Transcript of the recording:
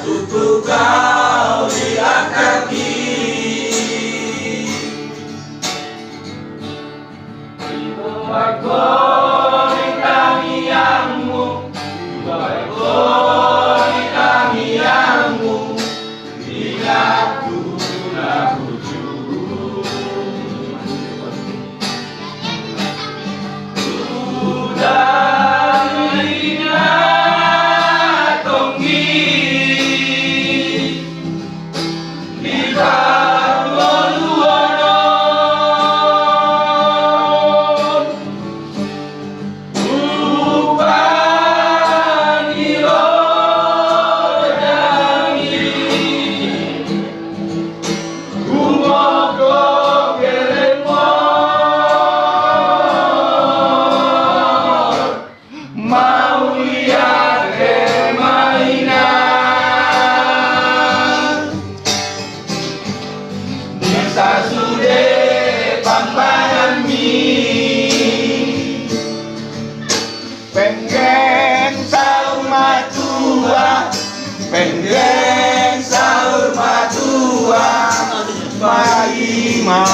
Tutup kau lihat kaki. Baiklah kami yangmu, baiklah kami yangmu, tidak guna ujung. Sudah ingat tonggi kita. Mau lihat permainan bisa sudah pambanan mi pengen sahur matua, pengen sahur matua, main-main